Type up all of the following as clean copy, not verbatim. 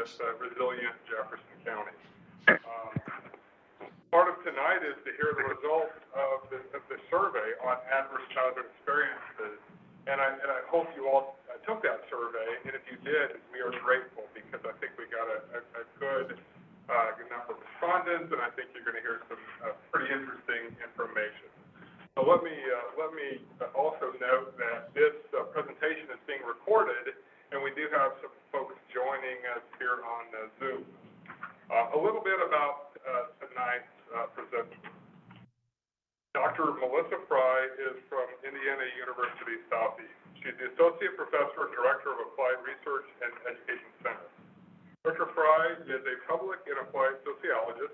with Resilient Jefferson County. Part of tonight is to hear the results of the survey on adverse childhood experiences, and I hope you all took that survey, and if you did, we are grateful because I think we got a good number of respondents, and I think you're going to hear some pretty interesting information. So let me also note that this presentation is being recorded, and we do have some folks joining us here on Zoom. A little bit about tonight's presenter. Dr. Melissa Fry is from Indiana University Southeast. She's the Associate Professor and Director of Applied Research and Education Center. Dr. Fry is a public and applied sociologist.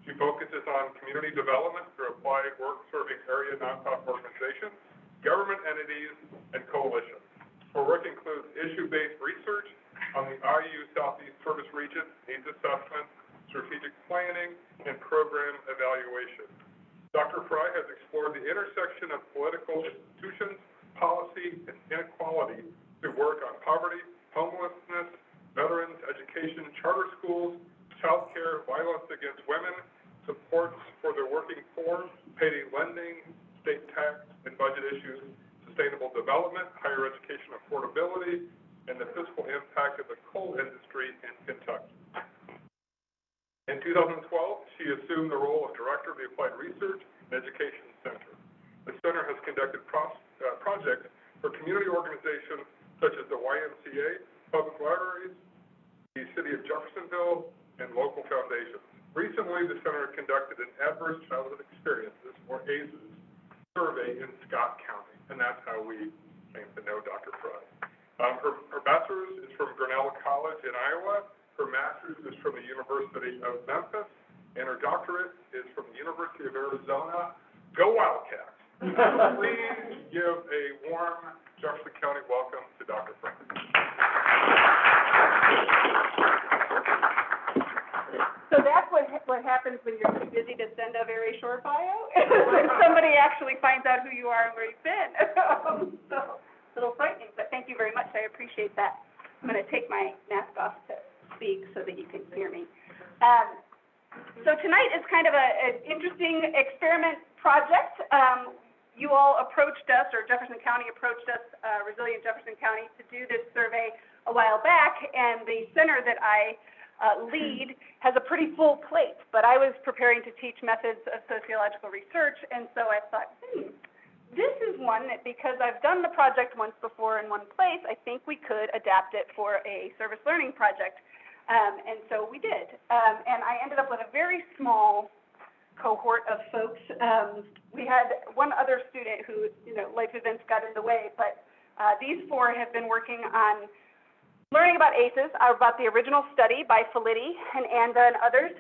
She focuses on community development through applied work serving area nonprofit organizations, government entities, and coalitions. Her work includes issue-based research on the IU Southeast Service Region, needs assessment, strategic planning, and program evaluation. Dr. Fry has explored the intersection of political institutions, policy, and inequality through work on poverty, homelessness, veterans, education, charter schools, child care, violence against women, supports for their working poor, payday lending, state tax and budget issues, sustainable development, higher education affordability, and the fiscal impact of the coal industry in Kentucky. In 2012, she assumed the role of Director of the Applied Research and Education Center. The center has conducted projects for community organizations such as the YMCA, public libraries, the City of Jeffersonville, and local foundations. Recently, the center conducted an Adverse Childhood Experiences, or ACEs, survey in Scott County, and that's how we came to know Dr. Fry. Her bachelor's is from Grinnell College in Iowa. Her master's is from the University of Memphis, and her doctorate is from the University of Arizona. Go Wildcats! Please give a warm Jefferson County welcome to Dr. Fry. So that's what happens when you're too busy to send a very short bio. Somebody actually finds out who you are and where you've been. So a little frightening, but thank you very much. I appreciate that. I'm going to take my mask off to speak so that you can hear me. So tonight is kind of an interesting experiment project. You all approached us, or Jefferson County approached us, Resilient Jefferson County, to do this survey a while back, and the center that I lead has a pretty full plate, but I was preparing to teach methods of sociological research, and so I thought, this is one that, because I've done the project once before in one place, I think we could adapt it for a service learning project. And so we did. And I ended up with a very small cohort of folks. We had one other student who, life events got in the way, but these four have been working on learning about ACEs, about the original study by Felitti and Anda and others,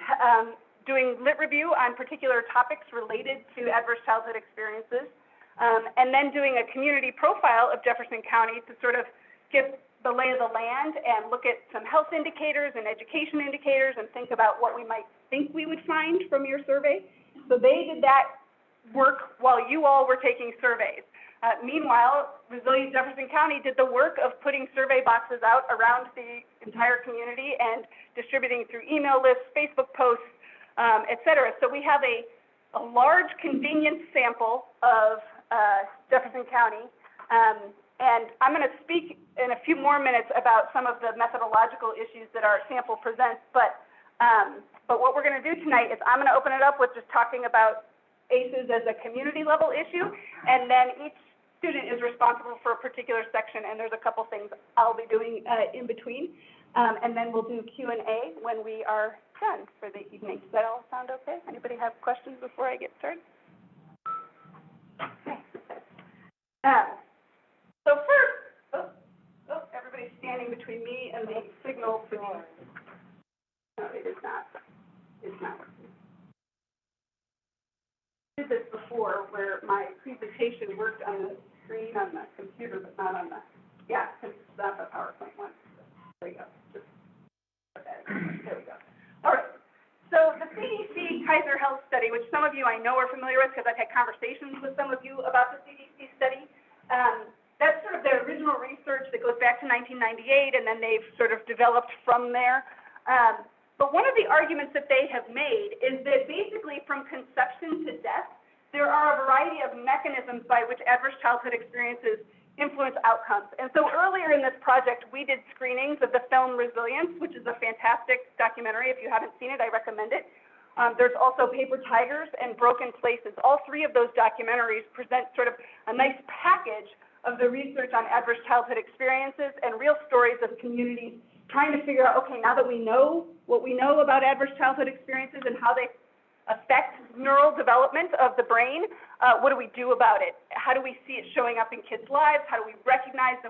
doing lit review on particular topics related to adverse childhood experiences, and then doing a community profile of Jefferson County to sort of get the lay of the land and look at some health indicators and education indicators and think about what we might think we would find from your survey. So they did that work while you all were taking surveys. Meanwhile, Resilient Jefferson County did the work of putting survey boxes out around the entire community and distributing through email lists, Facebook posts, et cetera. So we have a large convenience sample of Jefferson County. And I'm going to speak in a few more minutes about some of the methodological issues that our sample presents. But what we're going to do tonight is I'm going to open it up with just talking about ACEs as a community level issue, and then each student is responsible for a particular section, and there's a couple things I'll be doing in between. And then we'll do Q&A when we are done for the evening. Does that all sound okay? Anybody have questions before I get started? Okay. So first, everybody's standing between me and the signal for the, no, it is not. It's not working. I did this before where my presentation worked on the screen on the computer, but not on the, because it's not the PowerPoint one. There we go. There we go. All right. So the CDC Kaiser Health Study, which some of you I know are familiar with because I've had conversations with some of you about the CDC study, that's sort of the original research that goes back to 1998, and then they've sort of developed from there. But one of the arguments that they have made is that basically from conception to death, there are a variety of mechanisms by which adverse childhood experiences influence outcomes. And so earlier in this project, we did screenings of the film Resilience, which is a fantastic documentary. If you haven't seen it, I recommend it. There's also Paper Tigers and Broken Places. All three of those documentaries present sort of a nice package of the research on adverse childhood experiences and real stories of communities trying to figure out, okay, now that we know what we know about adverse childhood experiences and how they affect neural development of the brain, what do we do about it? How do we see it showing up in kids' lives? How do we recognize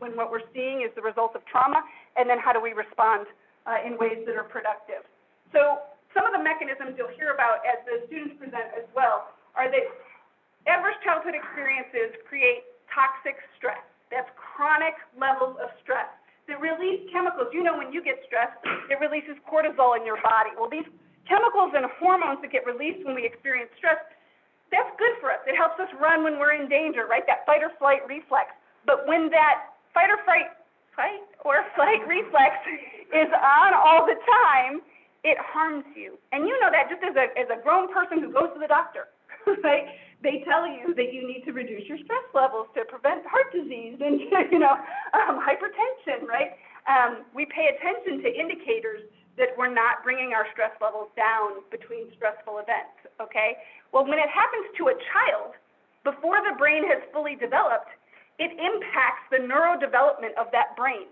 when what we're seeing is the result of trauma? And then how do we respond in ways that are productive? So some of the mechanisms you'll hear about as the students present as well are that adverse childhood experiences create toxic stress. That's chronic levels of stress that release chemicals. You know, when you get stressed, it releases cortisol in your body. Well, these chemicals and hormones that get released when we experience stress, that's good for us. It helps us run when we're in danger, right? That fight or flight reflex. But when that fight or flight reflex is on all the time, it harms you. And you know that just as a grown person who goes to the doctor, right? They tell you that you need to reduce your stress levels to prevent heart disease and, hypertension, right? We pay attention to indicators that we're not bringing our stress levels down between stressful events, okay? Well, when it happens to a child, before the brain has fully developed, it impacts the neurodevelopment of that brain,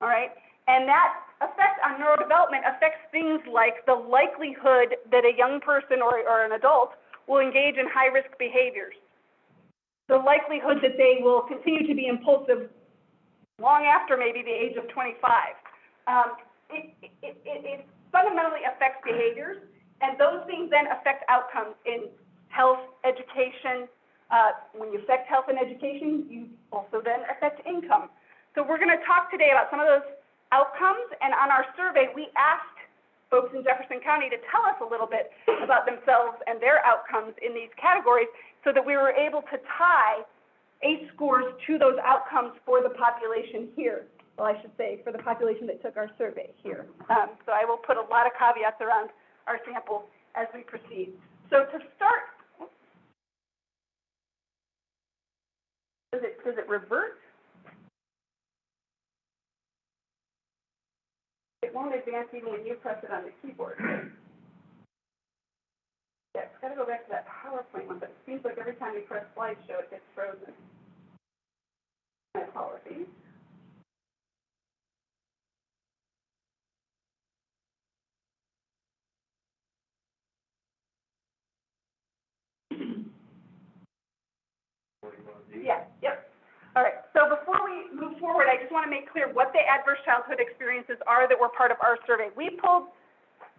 all right? And that effect on neurodevelopment affects things like the likelihood that a young person or an adult will engage in high-risk behaviors, the likelihood that they will continue to be impulsive long after maybe the age of 25. It fundamentally affects behaviors, and those things then affect outcomes in health, education. When you affect health and education, you also then affect income. So we're going to talk today about some of those outcomes, and on our survey, we asked folks in Jefferson County to tell us a little bit about themselves and their outcomes in these categories so that we were able to tie ACE scores to those outcomes for the population here. Well, I should say, for the population that took our survey here. So I will put a lot of caveats around our sample as we proceed. So to start, does it revert? It won't advance even when you press it on the keyboard. Yeah, it's got to go back to that PowerPoint one, but it seems like every time you press slideshow, it gets frozen. My apologies. Yeah, yep. All right, so before we move forward, I just want to make clear what the adverse childhood experiences are that were part of our survey. We pulled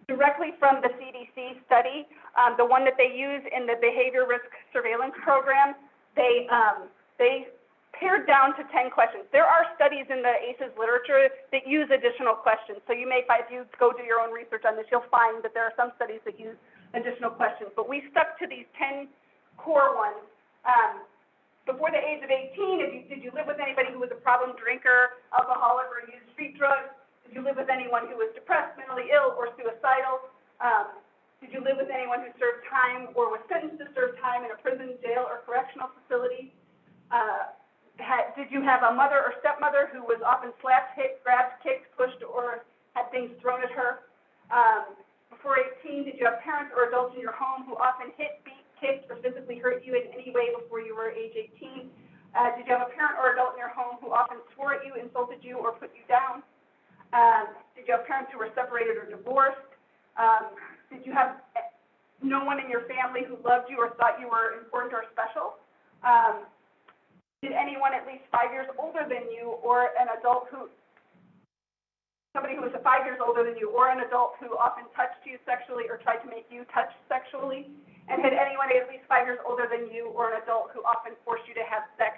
directly from the CDC study, the one that they use in the behavior risk surveillance program. They pared down to 10 questions. There are studies in the ACEs literature that use additional questions. So you may find, if you go do your own research on this, you'll find that there are some studies that use additional questions. But we stuck to these 10 core ones. Before the age of 18, did you live with anybody who was a problem drinker, alcoholic, or used street drugs? Did you live with anyone who was depressed, mentally ill, or suicidal? Did you live with anyone who served time or was sentenced to serve time in a prison, jail, or correctional facility? Did you have a mother or stepmother who was often slapped, hit, grabbed, kicked, pushed, or had things thrown at her? Before 18, did you have parents or adults in your home who often hit, beat, kicked, or physically hurt you in any way before you were age 18? Did you have a parent or adult in your home who often swore at you, insulted you, or put you down? Did you have parents who were separated or divorced? Did you have no one in your family who loved you or thought you were important or special? Did anyone at least 5 years older than you, or an adult somebody who was 5 years older than you, or an adult who often touched you sexually or tried to make you touch sexually? And had anyone at least 5 years older than you, or an adult who often forced you to have sex?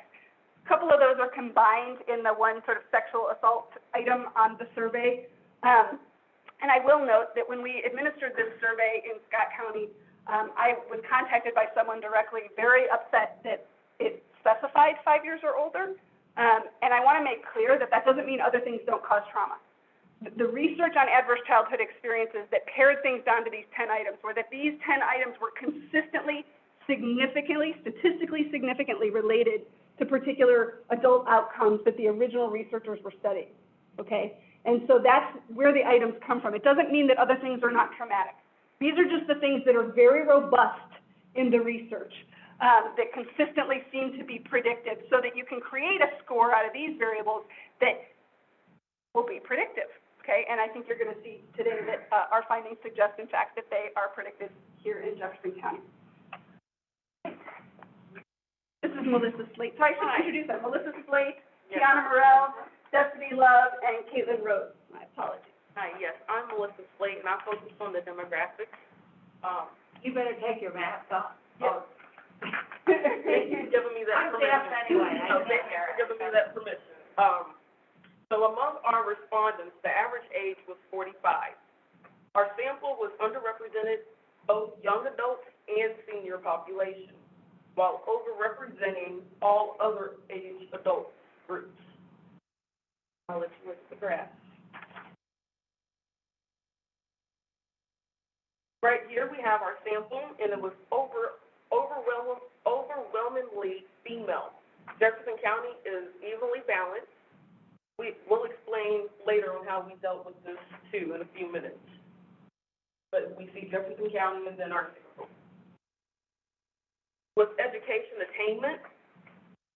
A couple of those are combined in the one sort of sexual assault item on the survey. And I will note that when we administered this survey in Scott County, I was contacted by someone directly, very upset that it specified 5 years or older. And I want to make clear that that doesn't mean other things don't cause trauma. the research on adverse childhood experiences that pared things down to these 10 items, or that these 10 items were consistently, significantly, statistically significantly related to particular adult outcomes that the original researchers were studying, okay? And so that's where the items come from. It doesn't mean that other things are not traumatic. These are just the things that are very robust in the research, that consistently seem to be predictive, so that you can create a score out of these variables that will be predictive, okay? And I think you're going to see today that our findings suggest, in fact, that they are predictive here in Jefferson County. This is Melissa Slate. So I should introduce them. Melissa Slate, Tiana Morrell, Destiny Love, and Caitlin Rose. My apologies. Hi, yes, I'm Melissa Slate, and I focus on the demographics. You better take your mask off. Yes. Thank you for giving me that permission. I'm deaf anyway, I Thank can't you hear for it. giving me that permission. So among our respondents, the average age was 45. Our sample was underrepresented, both young adults and senior population, while overrepresenting all other age adult groups. I'll let you look at the graph. Right here, we have our sample, and it was overwhelmingly female. Jefferson County is evenly balanced. We'll explain later on how we dealt with this, too, in a few minutes. But we see Jefferson County and then our sample. With education attainment,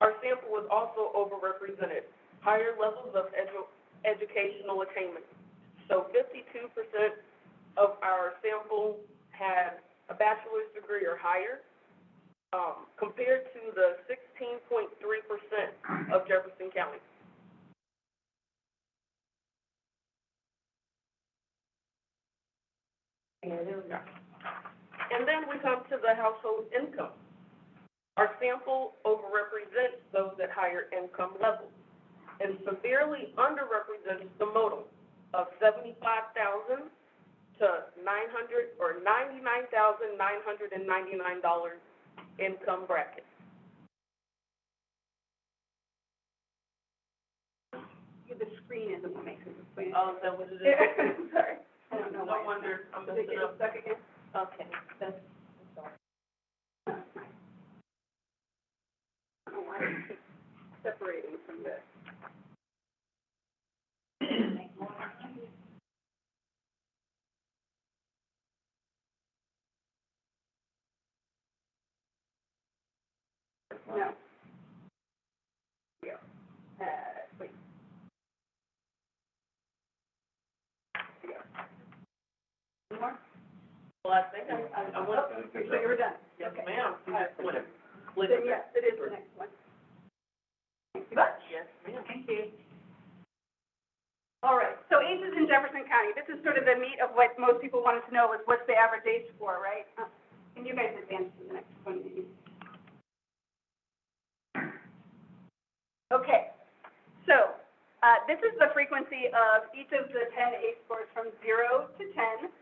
our sample was also overrepresented. Higher levels of educational attainment. So 52% of our sample had a bachelor's degree or higher, compared to the 16.3% of Jefferson County. And then we come to the household income. Our sample overrepresents those at higher income levels and severely underrepresents the modal of $75,000 to $900 or $99,999 income bracket. The screen isn't what makes it explain. Oh, is that what it is? Sorry. I don't know No why. wonder I'm Did it messing get up. stuck again? Okay, I'm sorry. I don't know why it keeps separating from this. No. Yeah. Wait. One more? Well, I think I went. So you were done? Yes, Okay. ma'am. You just want to split Then it. yes, it is the next one. Thank you much. Yes, ma'am. Thank you. All right, so ACEs in Jefferson County, this is sort of the meat of what most people wanted to know, is what's the average ACE score, right? Can you guys advance to the next one, please? Okay, so, this is the frequency of each of the 10 ACE scores from 0 to 10.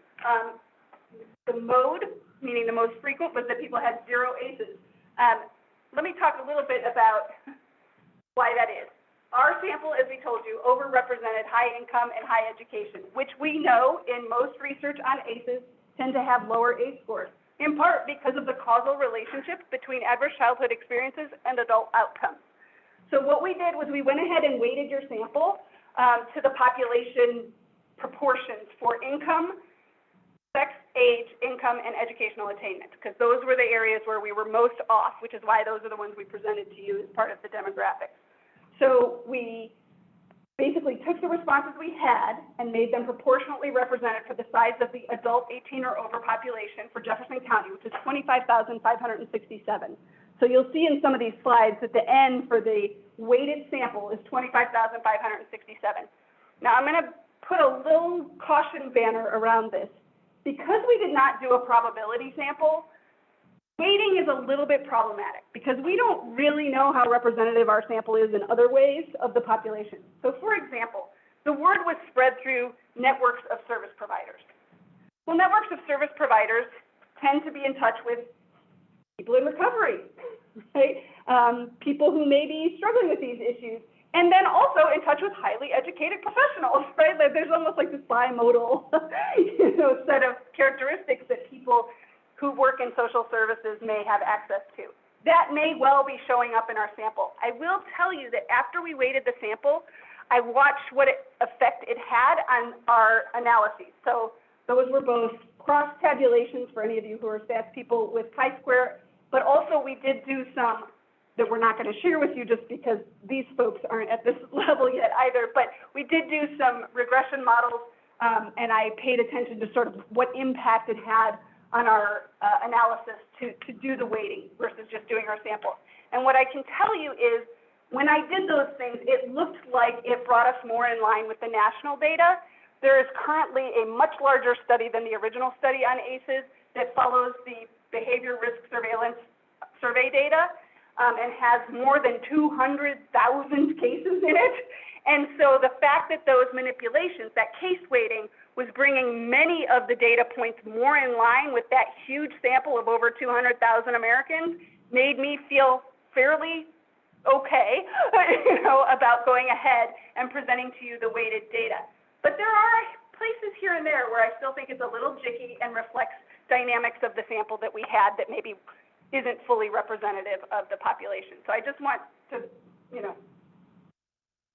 The mode, meaning the most frequent, was that people had 0 ACEs. Let me talk a little bit about why that is. Our sample, as we told you, overrepresented high income and high education, which we know in most research on ACEs tend to have lower ACE scores, in part because of the causal relationship between adverse childhood experiences and adult outcomes. So what we did was we went ahead and weighted your sample to the population proportions for income, sex, age, income, and educational attainment, because those were the areas where we were most off, which is why those are the ones we presented to you as part of the demographics. So we basically took the responses we had and made them proportionately represented for the size of the adult 18 or over population for Jefferson County, which is 25,567. So you'll see in some of these slides that the N for the weighted sample is 25,567. Now I'm going to put a little caution banner around this. Because we did not do a probability sample, weighting is a little bit problematic because we don't really know how representative our sample is in other ways of the population. So for example, the word was spread through networks of service providers. Well, networks of service providers tend to be in touch with people in recovery, right? People who may be struggling with these issues. And then also in touch with highly educated professionals, right? Like, there's almost like this bimodal, set of characteristics that people who work in social services may have access to. That may well be showing up in our sample. I will tell you that after we weighted the sample, I watched what effect it had on our analyses. So those were both cross-tabulations for any of you who are stats people with chi-square, but also we did do some that we're not going to share with you just because these folks aren't at this level yet either, but we did do some regression models, and I paid attention to sort of what impact it had on our analysis to do the weighting versus just doing our sample. And what I can tell you is when I did those things, it looked like it brought us more in line with the national data. There is currently a much larger study than the original study on ACEs that follows the behavior risk surveillance survey data and has more than 200,000 cases in it. And so the fact that those manipulations, that case weighting, was bringing many of the data points more in line with that huge sample of over 200,000 Americans made me feel fairly okay, about going ahead and presenting to you the weighted data. But there are places here and there where I still think it's a little jicky and reflects dynamics of the sample that we had that maybe isn't fully representative of the population. So I just want to,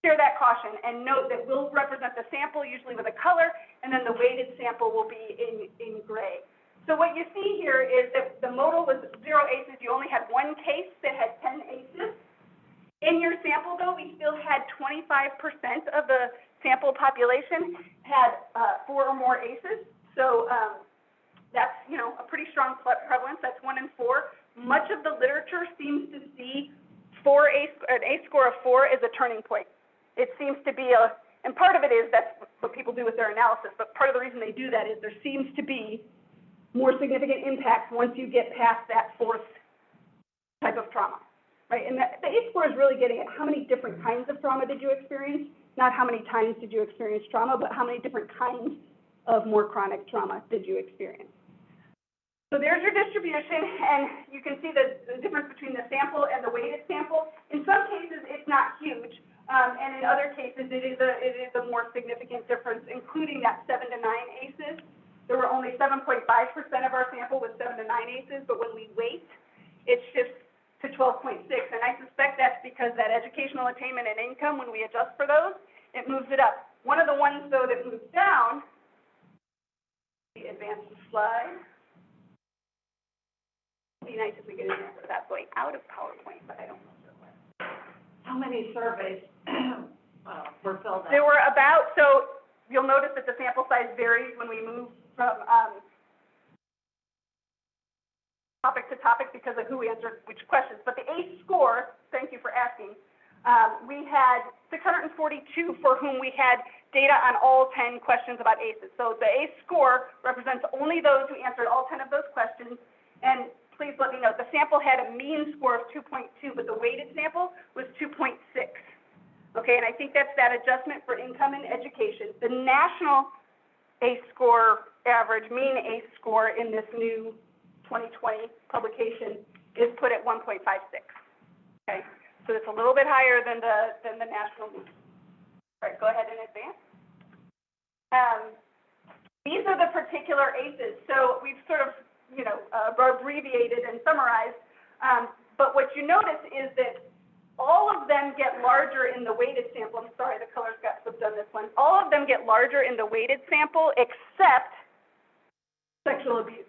share that caution and note that we'll represent the sample usually with a color, and then the weighted sample will be in gray. So what you see here is that the modal was 0 ACEs. You only had one case that had 10 ACEs. In your sample, though, we still had 25% of the sample population had 4 or more ACEs. So that's, a pretty strong prevalence. That's 1 in 4. Much of the literature seems to see an ACE score of 4 as a turning point. It seems to be and part of it is that's what people do with their analysis, but part of the reason they do that is there seems to be more significant impacts once you get past that 4th type of trauma, right? And the ACE score is really getting at how many different kinds of trauma did you experience, not how many times did you experience trauma, but how many different kinds of more chronic trauma did you experience. So there's your distribution, and you can see the difference between the sample and the weighted sample. In some cases, it's not huge. And in other cases, it is a more significant difference, including that 7 to 9 ACEs. There were only 7.5% of our sample with 7 to 9 ACEs, but when we weight, it shifts to 12.6. And I suspect that's because that educational attainment and income, when we adjust for those, it moves it up. One of the ones, though, that moves down, the advanced slide. It'd be nice if we get an answer without going out of PowerPoint, but I don't know. How many surveys were filled out? There were about, so you'll notice that the sample size varies when we move from topic to topic because of who answered which questions. But the ACE score, thank you for asking, we had 642 for whom we had data on all 10 questions about ACEs. So the ACE score represents only those who answered all 10 of those questions. And please let me know, the sample had a mean score of 2.2, but the weighted sample was 2.6. Okay, and I think that's that adjustment for income and education. The national ACE score average, mean ACE score in this new 2020 publication is put at 1.56. Okay, so it's a little bit higher than the national mean. All right, go ahead and advance. These are the particular ACEs. So we've sort of abbreviated and summarized, but what you notice is that all of them get larger in the weighted sample. I'm sorry, the colors got flipped on this one. All of them get larger in the weighted sample except sexual abuse.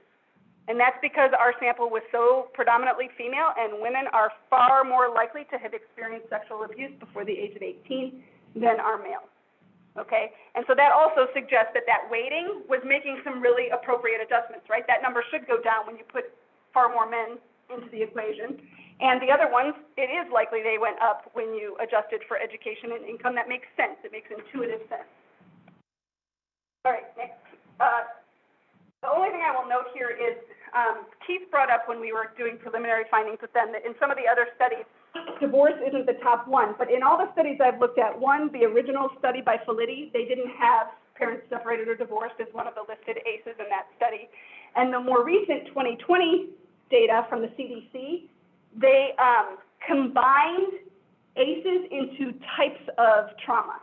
And that's because our sample was so predominantly female, and women are far more likely to have experienced sexual abuse before the age of 18 than are males. Okay, and so that also suggests that weighting was making some really appropriate adjustments, right? That number should go down when you put far more men into the equation. And the other ones, it is likely they went up when you adjusted for education and income. That makes sense. It makes intuitive sense. All right, next. The only thing I will note here is Keith brought up when we were doing preliminary findings with them that in some of the other studies, divorce isn't the top one, but in all the studies I've looked at, the original study by Felitti, they didn't have parents separated or divorced as one of the listed ACEs in that study. And the more recent 2020 data from the CDC, they combined ACEs into types of trauma.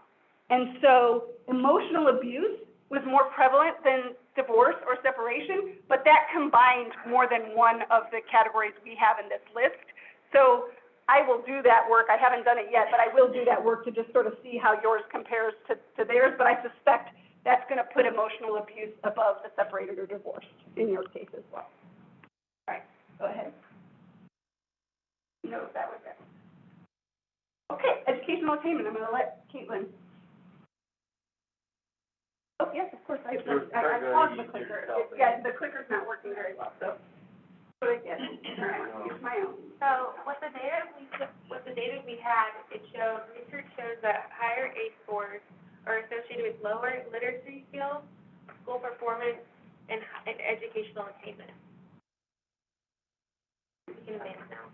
And so emotional abuse was more prevalent than divorce or separation, but that combined more than one of the categories we have in this list. So I will do that work. I haven't done it yet, but I will do that work to just sort of see how yours compares to theirs. But I suspect that's going to put emotional abuse above the separated or divorced in your case as well. All right, go ahead. No, that was it. Okay, educational attainment. I'm going to let Caitlin. Oh, yes, of course. I paused the clicker. Yeah, the clicker's not working very well, so. But again, all right, use my own. So with the data we had, research shows that higher ACE scores are associated with lower literacy skills, school performance, and educational attainment. We can advance now.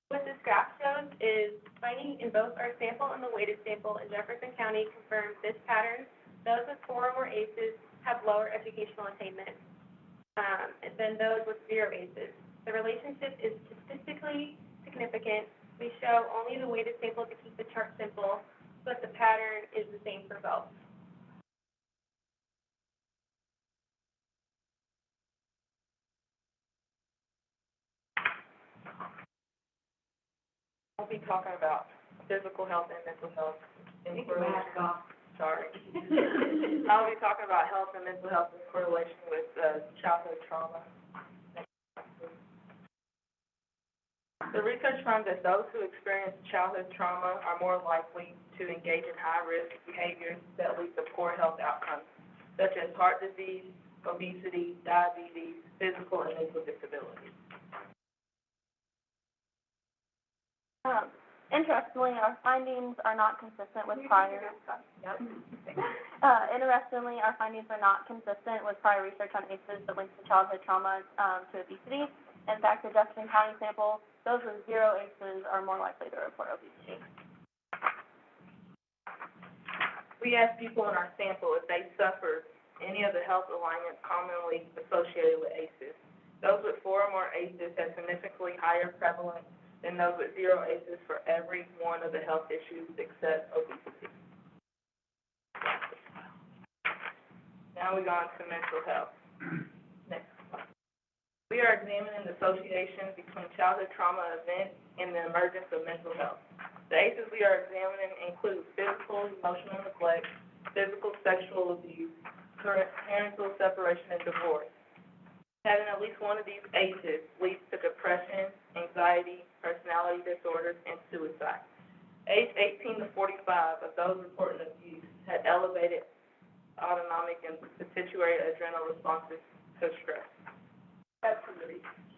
What this graph shows is findings in both our sample and the weighted sample in Jefferson County confirm this pattern. Those with 4 or more ACEs have lower educational attainment than those with 0 ACEs. The relationship is statistically significant. We show only the weighted sample to keep the chart simple, but the pattern is the same for both. I'll be talking about physical health and mental health. Take your mask off. Sorry. I'll be talking about health and mental health in correlation with childhood trauma. The research found that those who experience childhood trauma are more likely to engage in high-risk behaviors that lead to poor health outcomes, such as heart disease, obesity, diabetes, physical and mental disabilities. Interestingly, our findings are not consistent with prior. Interestingly, our findings are not consistent with prior research on ACEs that links to childhood trauma to obesity. In fact, the Jefferson County sample, those with 0 ACEs are more likely to report obesity. We asked people in our sample if they suffered any of the health alignments commonly associated with ACEs. Those with 4 or more ACEs had significantly higher prevalence than those with 0 ACEs for every one of the health issues except obesity. Now we go on to mental health. Next slide. We are examining the association between childhood trauma events and the emergence of mental health. The ACEs we are examining include physical, emotional neglect, physical, sexual abuse, parental separation, and divorce. Having at least one of these ACEs leads to depression, anxiety, personality disorders, and suicide. Age 18 to 45 of those reporting abuse had elevated autonomic and pituitary adrenal responses to stress. That's from the research,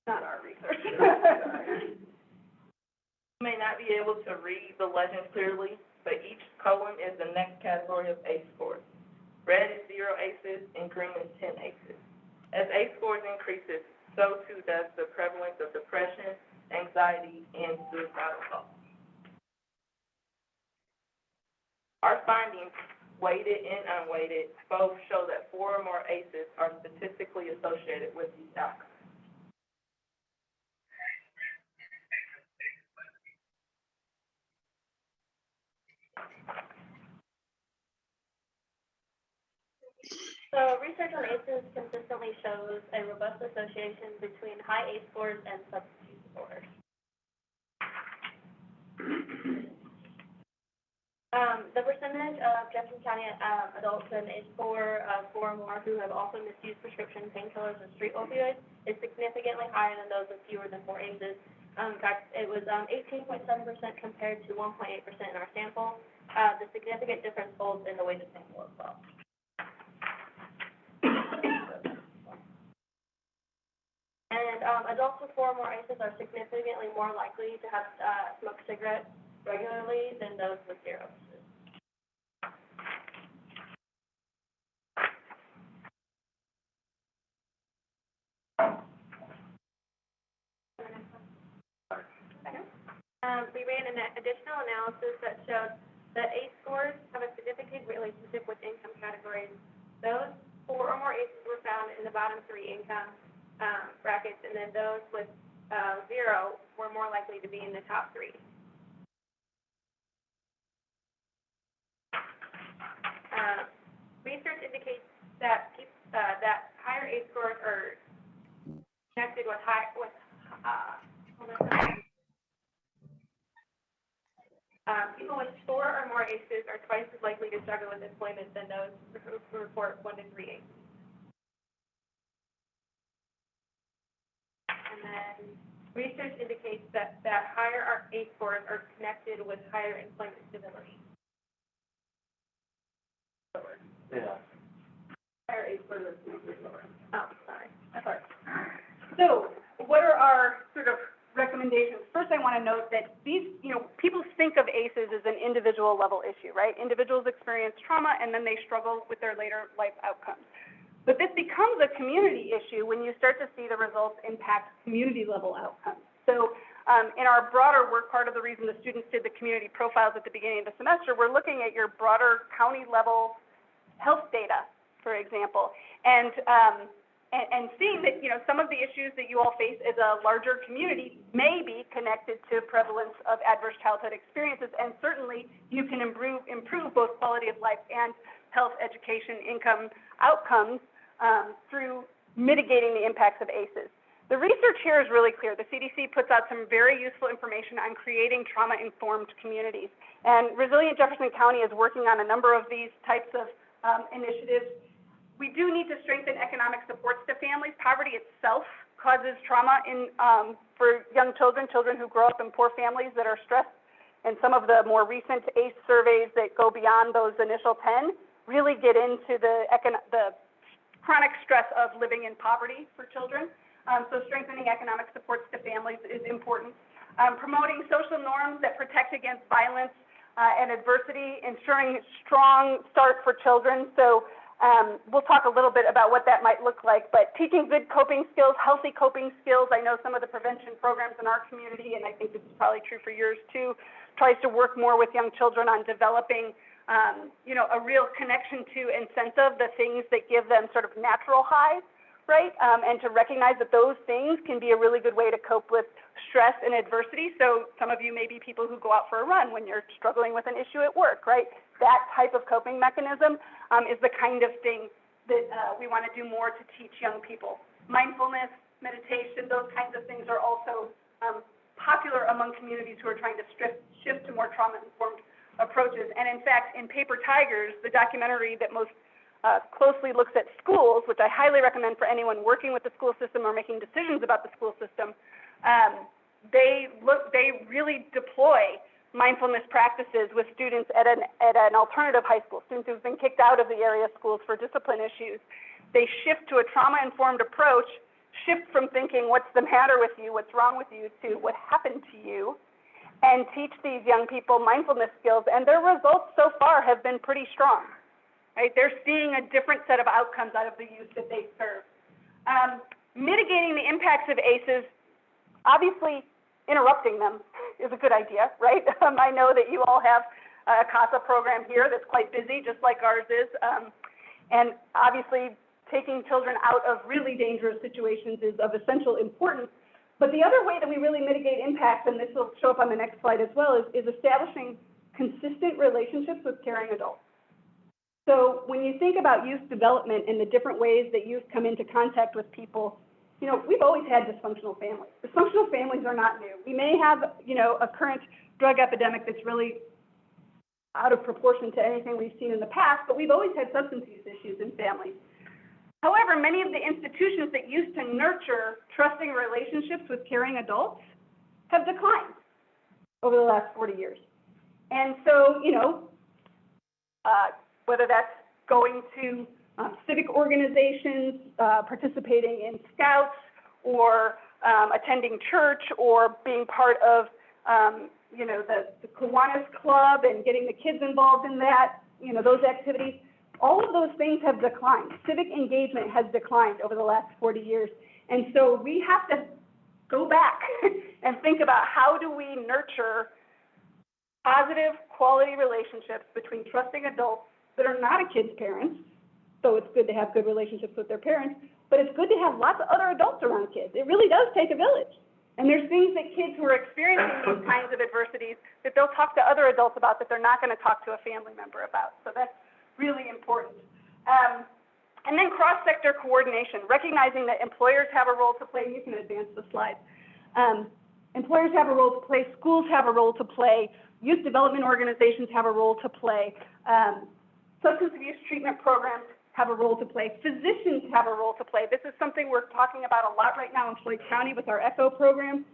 not our research. You may not be able to read the legend clearly, but each column is the next category of ACE scores. Red is 0 ACEs, and green is 10 ACEs. As ACE scores increases, so too does the prevalence of depression, anxiety, and suicidal thoughts. Our findings, weighted and unweighted, both show that 4 or more ACEs are statistically associated with these outcomes. So research on ACEs consistently shows a robust association between high ACE scores and substance use disorders. The percentage of Jefferson County adults in age 4 or more who have also misused prescription painkillers and street opioids is significantly higher than those with fewer than 4 ACEs. In fact, it was 18.7% compared to 1.8% in our sample. The significant difference holds in the weighted sample as well. And adults with 4 or more ACEs are significantly more likely to have smoked cigarettes regularly than those with 0 ACEs. We ran an additional analysis that showed that ACE scores have a significant relationship with income categories. Those 4 or more ACEs were found in the bottom 3 income brackets, and then those with 0 were more likely to be in the top 3. Research indicates that that higher ACE scores are connected with people with 4 or more ACEs are twice as likely to struggle with employment than those who report 1 to 3 ACEs. And then research indicates that higher ACE scores are connected with higher employment stability. Yeah. Higher ACE scores are connected with lower. Oh, sorry. That's all right. So, what are our sort of recommendations? First, I want to note that these, people think of ACEs as an individual level issue, right? Individuals experience trauma and then they struggle with their later life outcomes. But this becomes a community issue when you start to see the results impact community level outcomes. So, in our broader work, part of the reason the students did the community profiles at the beginning of the semester, we're looking at your broader county level health data, for example, and seeing that, some of the issues that you all face as a larger community may be connected to prevalence of adverse childhood experiences, and certainly you can improve both quality of life and health, education, income outcomes through mitigating the impacts of ACEs. The research here is really clear. The CDC puts out some very useful information on creating trauma-informed communities, and Resilient Jefferson County is working on a number of these types of initiatives. We do need to strengthen economic supports to families. Poverty itself causes trauma for young children who grow up in poor families that are stressed. And some of the more recent ACE surveys that go beyond those initial 10 really get into the chronic stress of living in poverty for children. So strengthening economic supports to families is important. Promoting social norms that protect against violence and adversity, ensuring strong start for children. So we'll talk a little bit about what that might look like, but teaching good coping skills, healthy coping skills. I know some of the prevention programs in our community, and I think this is probably true for yours too, tries to work more with young children on developing, a real connection to and sense of the things that give them sort of natural highs, right? And to recognize that those things can be a really good way to cope with stress and adversity. So some of you may be people who go out for a run when you're struggling with an issue at work, right? That type of coping mechanism is the kind of thing that we want to do more to teach young people. Mindfulness, meditation, those kinds of things are also popular among communities who are trying to shift to more trauma-informed approaches. And in fact, in Paper Tigers, the documentary that most closely looks at schools, which I highly recommend for anyone working with the school system or making decisions about the school system, they really deploy mindfulness practices with students at an alternative high school, students who've been kicked out of the area schools for discipline issues. They shift to a trauma-informed approach, shift from thinking, what's the matter with you, what's wrong with you, to what happened to you, and teach these young people mindfulness skills. And their results so far have been pretty strong, right? They're seeing a different set of outcomes out of the youth that they serve. Mitigating the impacts of ACEs, obviously interrupting them is a good idea, right? I know that you all have a CASA program here that's quite busy, just like ours is. And obviously, taking children out of really dangerous situations is of essential importance. But the other way that we really mitigate impacts, and this will show up on the next slide as well, is establishing consistent relationships with caring adults. So when you think about youth development and the different ways that youth come into contact with people, we've always had dysfunctional families. Dysfunctional families are not new. We may have, a current drug epidemic that's really out of proportion to anything we've seen in the past, but we've always had substance use issues in families. However, many of the institutions that used to nurture trusting relationships with caring adults have declined over the last 40 years. And so, whether that's going to civic organizations, participating in scouts, or attending church, or being part of, the Kiwanis Club and getting the kids involved in that, those activities, all of those things have declined. Civic engagement has declined over the last 40 years. And so we have to go back and think about how do we nurture positive, quality relationships between trusting adults that are not a kid's parents. So it's good to have good relationships with their parents, but it's good to have lots of other adults around kids. It really does take a village. And there's things that kids who are experiencing these kinds of adversities that they'll talk to other adults about that they're not going to talk to a family member about. So that's really important. And then cross-sector coordination, recognizing that employers have a role to play. You can advance the slide. Employers have a role to play. Schools have a role to play. Youth development organizations have a role to play. Substance abuse treatment programs have a role to play. Physicians have a role to play. This is something we're talking about a lot right now in Floyd County with our ECHO program.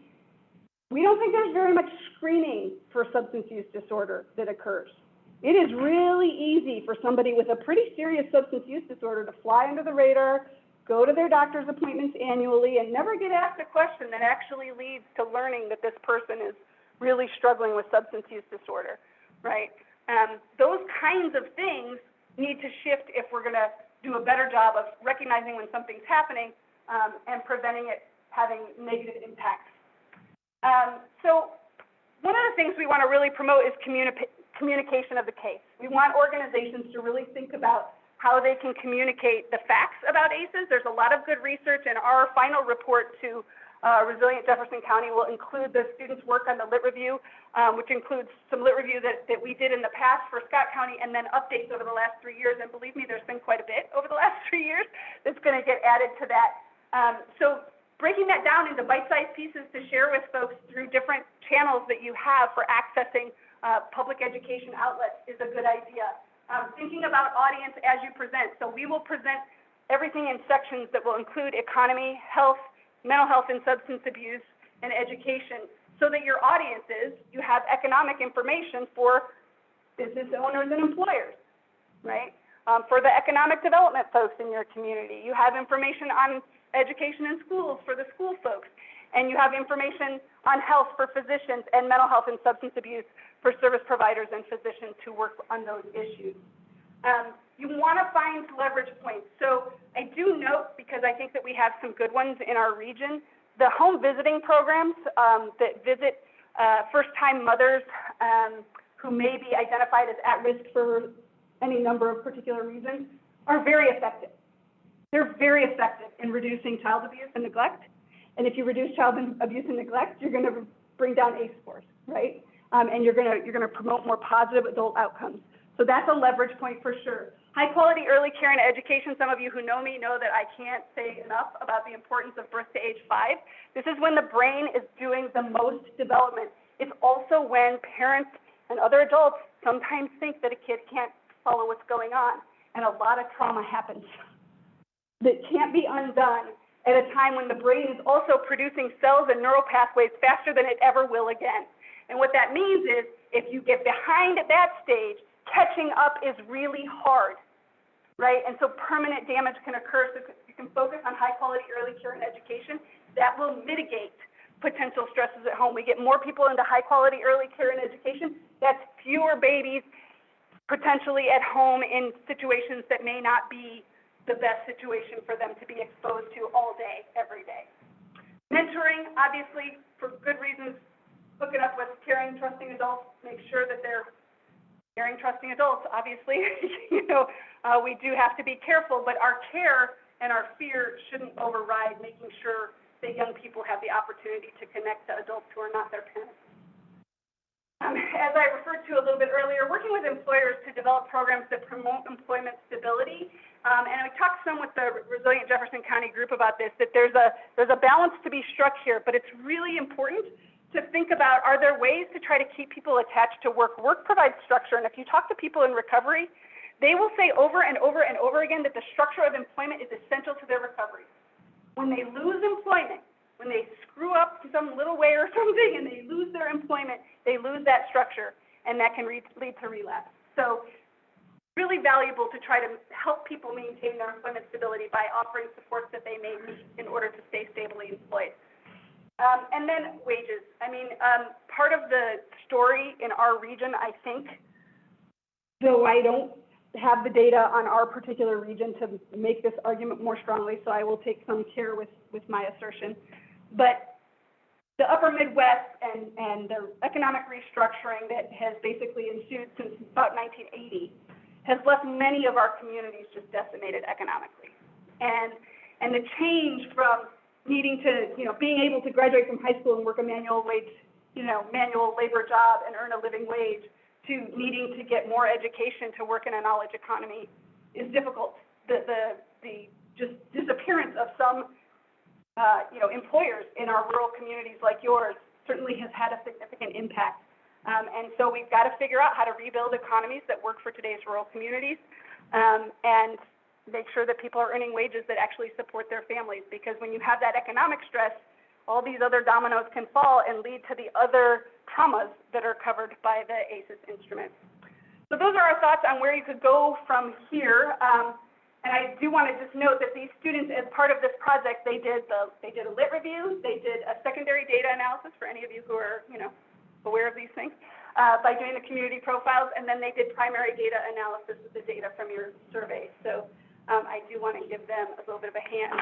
We don't think there's very much screening for substance use disorder that occurs. It is really easy for somebody with a pretty serious substance use disorder to fly under the radar, go to their doctor's appointments annually, and never get asked a question that actually leads to learning that this person is really struggling with substance use disorder, right? Those kinds of things need to shift if we're going to do a better job of recognizing when something's happening and preventing it having negative impacts. So one of the things we want to really promote is communication of the case. We want organizations to really think about how they can communicate the facts about ACEs. There's a lot of good research, and our final report to Resilient Jefferson County will include the students' work on the lit review, which includes some lit review that we did in the past for Scott County, and then updates over the last 3 years. And believe me, there's been quite a bit over the last 3 years that's going to get added to that. So breaking that down into bite-sized pieces to share with folks through different channels that you have for accessing public education outlets is a good idea. Thinking about audience as you present. So we will present everything in sections that will include economy, health, mental health and substance abuse, and education, so that your audiences, you have economic information for business owners and employers, right? For the economic development folks in your community, you have information on education in schools for the school folks, and you have information on health for physicians and mental health and substance abuse for service providers and physicians who work on those issues. You want to find leverage points. So I do note, because I think that we have some good ones in our region, the home visiting programs that visit first-time mothers who may be identified as at risk for any number of particular reasons are very effective. They're very effective in reducing child abuse and neglect. And if you reduce child abuse and neglect, you're going to bring down ACE scores, right? And you're going to promote more positive adult outcomes. So that's a leverage point for sure. High quality early care and education. Some of you who know me know that I can't say enough about the importance of birth to age 5. This is when the brain is doing the most development. It's also when parents and other adults sometimes think that a kid can't follow what's going on. And a lot of trauma happens that can't be undone at a time when the brain is also producing cells and neural pathways faster than it ever will again. And what that means is if you get behind at that stage, catching up is really hard, right? And so permanent damage can occur. So you can focus on high-quality early care and education. That will mitigate potential stresses at home. We get more people into high-quality early care and education. That's fewer babies potentially at home in situations that may not be the best situation for them to be exposed to all day, every day. Mentoring, obviously, for good reasons, hooking up with caring, trusting adults, make sure that they're caring, trusting adults. Obviously, we do have to be careful, but our care and our fear shouldn't override making sure that young people have the opportunity to connect to adults who are not their parents. As I referred to a little bit earlier, working with employers to develop programs that promote employment stability. And I talked some with the Resilient Jefferson County group about this, that there's a balance to be struck here, but it's really important to think about, are there ways to try to keep people attached to work? Work provides structure, and if you talk to people in recovery, they will say over and over and over again that the structure of employment is essential to their recovery. When they lose employment, when they screw up some little way or something and they lose their employment, they lose that structure, and that can lead to relapse. So really valuable to try to help people maintain their employment stability by offering supports that they may need in order to stay stably employed. And then wages. I mean, part of the story in our region, I think, though I don't have the data on our particular region to make this argument more strongly, so I will take some care with my assertion. But the upper Midwest and the economic restructuring that has basically ensued since about 1980 has left many of our communities just decimated economically. And the change from needing to, being able to graduate from high school and work a manual labor job and earn a living wage, to needing to get more education to work in a knowledge economy is difficult. The just disappearance of some, employers in our rural communities like yours certainly has had a significant impact. And so we've got to figure out how to rebuild economies that work for today's rural communities, and make sure that people are earning wages that actually support their families. Because when you have that economic stress, all these other dominoes can fall and lead to the other traumas that are covered by the ACEs instrument. So those are our thoughts on where you could go from here. And I do want to just note that these students, as part of this project, they did a lit review, they did a secondary data analysis for any of you who are, aware of these things, by doing the community profiles, and then they did primary data analysis of the data from your survey. So I do want to give them a little bit of a hand.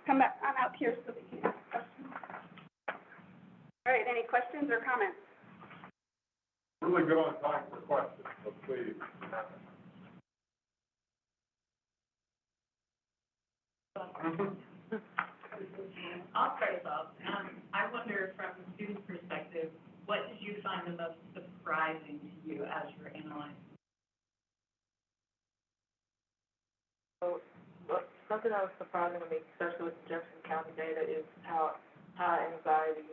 Come back on out here so we can ask questions. All right, any questions or comments? Really good on time for questions, so please. I'll start us off. I wonder, from the student's perspective, what did you find the most surprising to you as you were analyzing? So, something that was surprising to me, especially with the Jefferson County data, is how high anxiety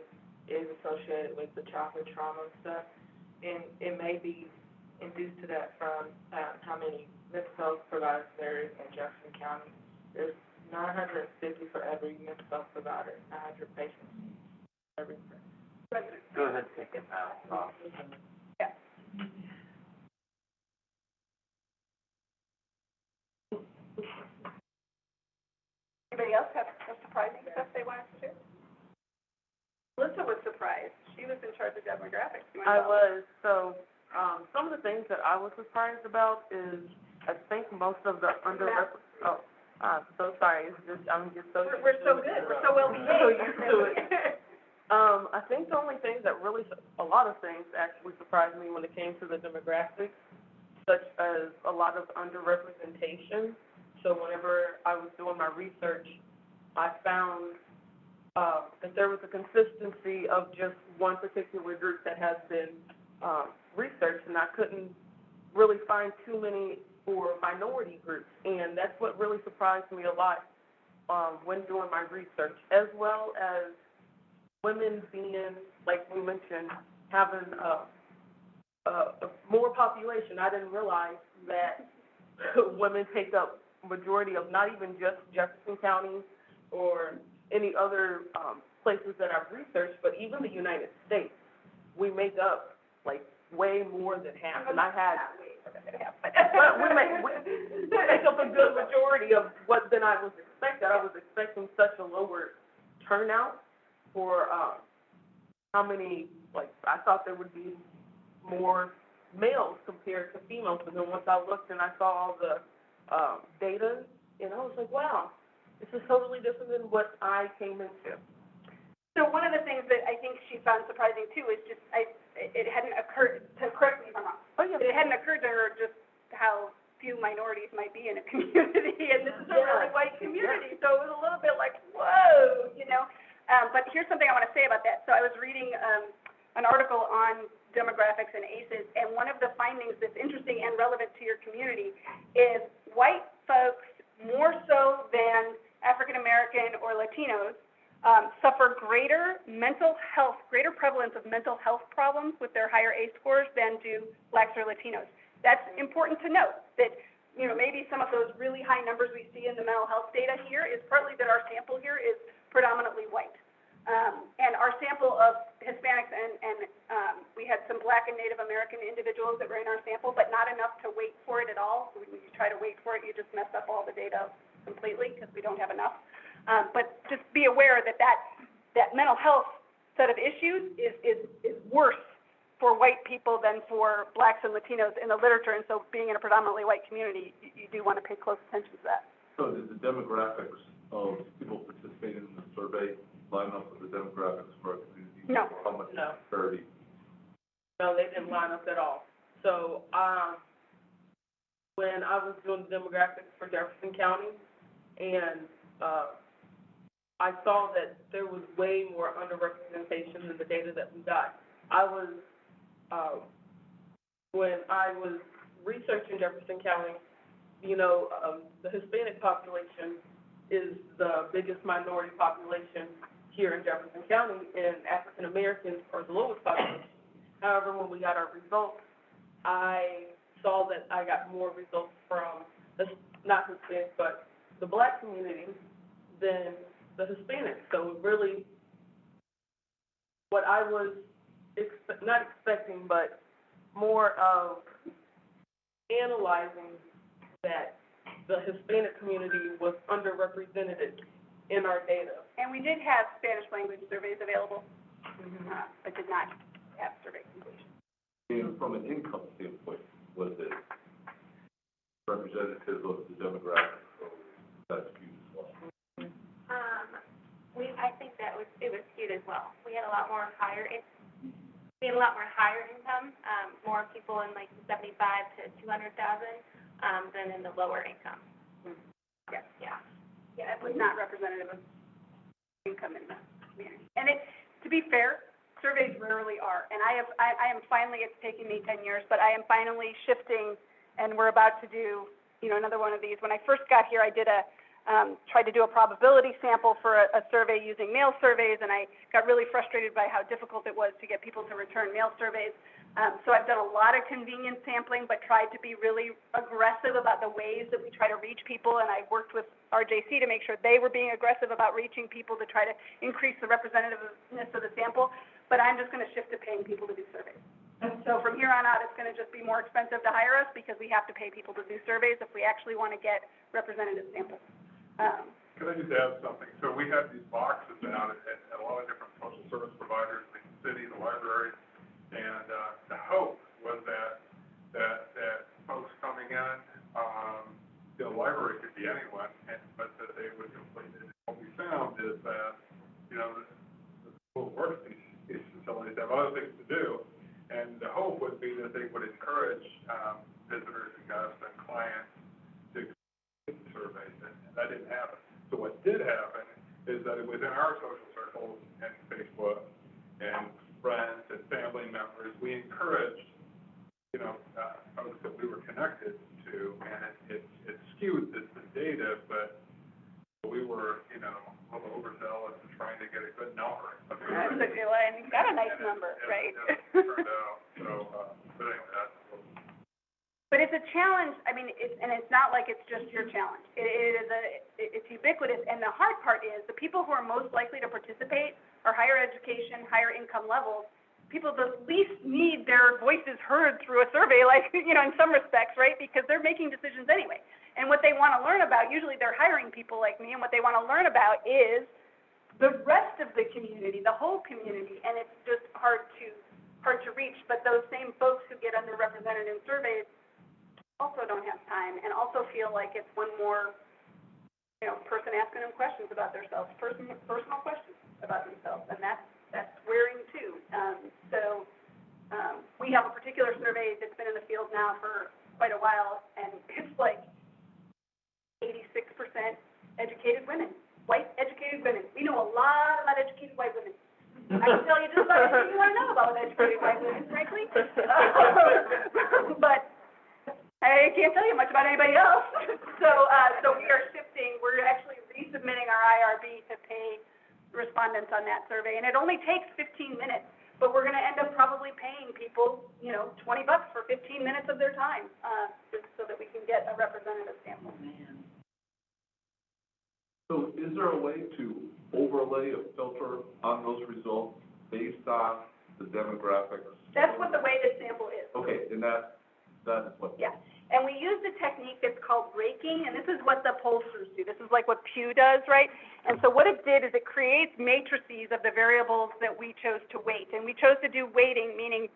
is associated with the childhood trauma and stuff. And it may be induced to that from how many mental health providers there is in Jefferson County. There's 950 for every mental health provider, 900 patients every. Go ahead, take it out. Yeah. Anybody else have surprising stuff they wanted to share? Melissa was surprised. She was in charge of demographics. I was. So, some of the things that I was surprised about is, I think most of the I'm so sorry. It's just, I'm just so. We're so good. We're so well behaved. So used to it. I think the only things that really, a lot of things actually surprised me when it came to the demographics, such as a lot of underrepresentation. So whenever I was doing my research, I found that there was a consistency of just one particular group that has been researched, and I couldn't really find too many for minority groups. And that's what really surprised me a lot when doing my research, as well as women being, like we mentioned, having a more population. I didn't realize that women take up majority of not even just Jefferson County or any other places that I've researched, but even the United States. We make up like way more than half, and I had, but we make up a good majority of what than I was expecting. I was expecting such a lower turnout for how many, like, I thought there would be more males compared to females, but then once I looked and I saw all the data, and I was like, wow, this is totally different than what I came into. So one of the things that I think she found surprising too is just, it hadn't occurred, to correct me if I'm wrong, it hadn't occurred to her just how few minorities might be in a community, and this is a really white community, so it was a little bit like, whoa, but here's something I want to say about that. So I was reading an article on demographics and ACEs, and one of the findings that's interesting and relevant to your community is white folks, more so than African American or Latinos, suffer greater prevalence of mental health problems with their higher ACE scores than do Blacks or Latinos. That's important to note, that maybe some of those really high numbers we see in the mental health data here is partly that our sample here is predominantly white. And our sample of Hispanics and we had some Black and Native American individuals that were in our sample, but not enough to wait for it at all. So when you try to wait for it, you just mess up all the data completely because we don't have enough. But just be aware that mental health set of issues is worse for white people than for Blacks and Latinos in the literature. And so being in a predominantly white community, you do want to pay close attention to that. So did the demographics of people participating in the survey line up with the demographics for our community? No. How much No. disparity? No, they didn't line up at all. So, when I was doing the demographics for Jefferson County, and, I saw that there was way more underrepresentation in the data that we got. When I was researching Jefferson County, the Hispanic population is the biggest minority population here in Jefferson County, and African Americans are the lowest population. However, when we got our results, I saw that I got more results from not Hispanic, but the Black community than the Hispanic. So really, what I was not expecting, but more of analyzing that the Hispanic community was underrepresented in our data. And we did have Spanish language surveys available, but did not have survey completion. And from an income standpoint, was it representative of the demographics, or that's skewed as well? I think it was skewed as well. We had a lot more higher income, more people in like 75 to 200,000, than in the lower income. Yes. Yeah. Yeah, it was not representative of income in the community. And to be fair, surveys rarely are. And I am finally, it's taken me 10 years, but I am finally shifting, and we're about to do, another one of these. When I first got here, I did tried to do a probability sample for a survey using mail surveys, and I got really frustrated by how difficult it was to get people to return mail surveys. So I've done a lot of convenience sampling, but tried to be really aggressive about the ways that we try to reach people, and I worked with RJC to make sure they were being aggressive about reaching people to try to increase the representativeness of the sample. But I'm just going to shift to paying people to do surveys. So from here on out, it's going to just be more expensive to hire us because we have to pay people to do surveys if we actually want to get representative samples. Can I just add something? So we have these boxes out at a lot of different social service providers, the city, the libraries, and the hope was that folks coming in, the library could be anyone, but that they would complete it. What we found is that, the school work, these facilities have other things to do, and the hope would be that they would encourage visitors and guests and clients to complete the surveys, and that didn't happen. So what did happen is that within our social circles and Facebook and friends and family members, we encouraged, folks that we were connected to, and it skewed the data, but we were, a little overzealous in trying to get a good number. And you got a nice number, right? It turned out, but anyway, that's a little. But it's a challenge, and it's not like it's just your challenge. It's ubiquitous, and the hard part is the people who are most likely to participate are higher education, higher income levels, people that least need their voices heard through a survey, like, in some respects, right? Because they're making decisions anyway. And what they want to learn about, usually they're hiring people like me, and what they want to learn about is the rest of the community, the whole community, and it's just hard to reach. But those same folks who get underrepresented in surveys also don't have time, and also feel like it's one more, person asking them questions about themselves, personal questions about themselves, and that's wearing too. We have a particular survey that's been in the field now for quite a while, and it's like 86% educated women, white educated women. We know a lot about educated white women. I can tell you just about anything you want to know about educated white women, frankly. But I can't tell you much about anybody else. So we are shifting. We're actually resubmitting our IRB to pay respondents on that survey, and it only takes 15 minutes. But we're going to end up probably paying people, $20 for 15 minutes of their time, just so that we can get a representative sample. So is there a way to overlay a filter on those results based on the demographics? That's what the weighted sample is. Okay, and that is what? Yeah, and we use a technique that's called raking, and this is what the pollsters do. This is like what Pew does, right? And so what it did is it creates matrices of the variables that we chose to weight. And we chose to do weighting, meaning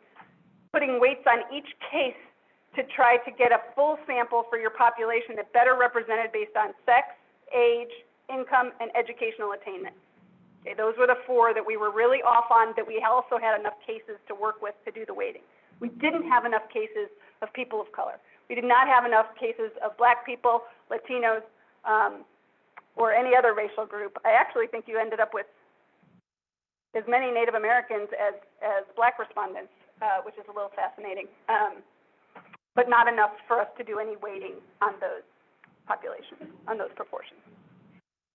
putting weights on each case to try to get a full sample for your population that better represented based on sex, age, income, and educational attainment. Okay, those were the four that we were really off on, that we also had enough cases to work with to do the weighting. We didn't have enough cases of people of color. We did not have enough cases of Black people, Latinos, or any other racial group. I actually think you ended up with as many Native Americans as Black respondents, which is a little fascinating, but not enough for us to do any weighting on those populations, on those proportions.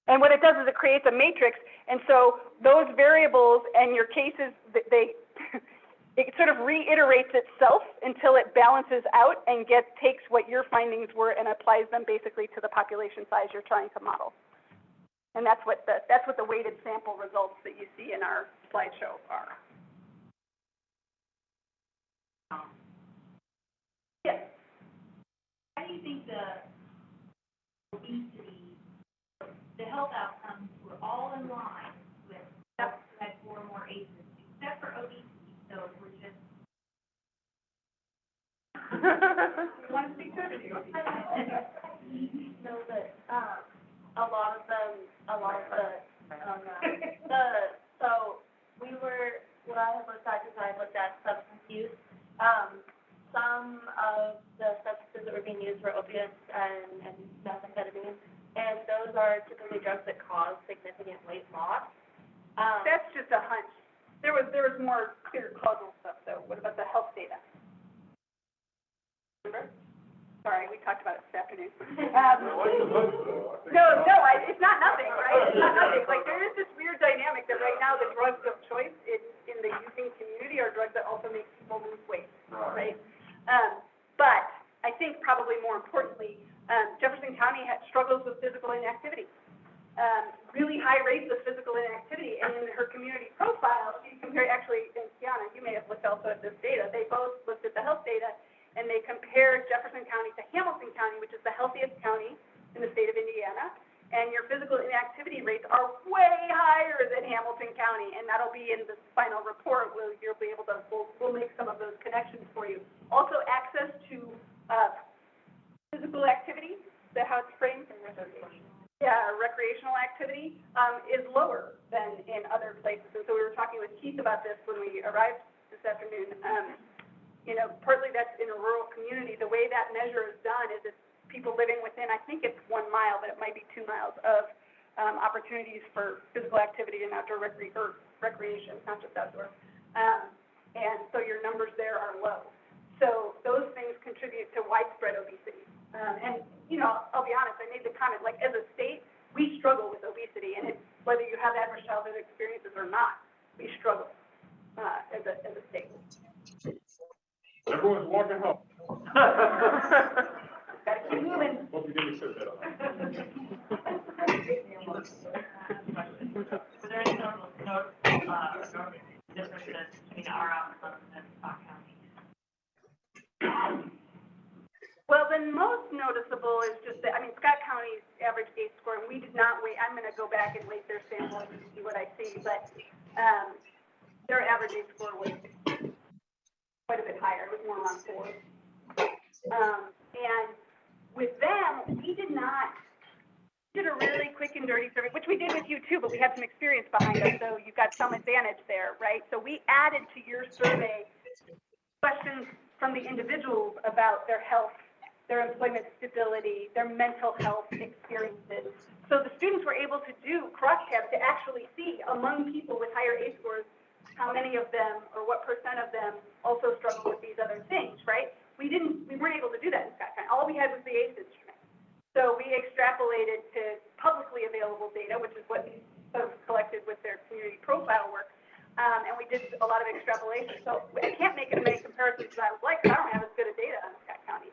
And what it does is it creates a matrix, and so those variables and your cases, it sort of reiterates itself until it balances out and takes what your findings were and applies them basically to the population size you're trying to model. And that's what the weighted sample results that you see in our slideshow are. Yes. How do you think the obesity, the health outcomes were all in line with that had 4 or more ACEs, except for obesity? So we're just. You want to speak to it? know that, a lot of the, so we were, what I had looked at is I looked at substance use. Some of the substances that were being used were opiates and methamphetamine, and those are typically drugs that cause significant weight loss. That's just a hunch. There was more clear causal stuff though. What about the health data? Remember? Sorry, we talked about it this afternoon. It's not nothing, right? It's not nothing. Like, there is this weird dynamic that right now the drugs of choice in the using community are drugs that also make people lose weight, right? But I think probably more importantly, Jefferson County struggles with physical inactivity. Really high rates of physical inactivity, and in her community profile, she compared, actually, and Kiana, you may have looked also at this data, they both looked at the health data, and they compared Jefferson County to Hamilton County, which is the healthiest county in the state of Indiana, and your physical inactivity rates are way higher than Hamilton County, and that'll be in the final report where you'll be able to, we'll make some of those connections for you. Also, access to physical activity, is that how it's framed? Yeah, recreational activity is lower than in other places. And so we were talking with Keith about this when we arrived this afternoon. You know, partly that's in a rural community. The way that measure is done is it's people living within, I think it's 1 mile, but it might be 2 miles of opportunities for physical activity and outdoor recreation, not just outdoor. And so your numbers there are low. So those things contribute to widespread obesity. And, you know, I'll be honest, I made the comment, like, as a state, we struggle with obesity, and it's, whether you have adverse childhood experiences or not, we struggle as a state. Everyone's walking home. Gotta keep moving. Hope you didn't sit there. Was there any notable differences between our outcomes and Scott County? Well, the most noticeable is just that, I mean, Scott County's average ACE score, and we did not weight, I'm going to go back and weight their sample and see what I see, but their average ACE score was quite a bit higher. It was more around 4. And with them, we did a really quick and dirty survey, which we did with you too, but we had some experience behind us, so you've got some advantage there, right? So we added to your survey questions from the individuals about their health, their employment stability, their mental health experiences. So the students were able to do cross-tabs to actually see among people with higher ACE scores how many of them or what percent of them also struggle with these other things, right? We weren't able to do that in Scott County. All we had was the ACE instrument. So we extrapolated to publicly available data, which is what we sort of collected with their community profile work. And we did a lot of extrapolation. So I can't make as many comparisons as I would like, because I don't have as good a data on Scott County.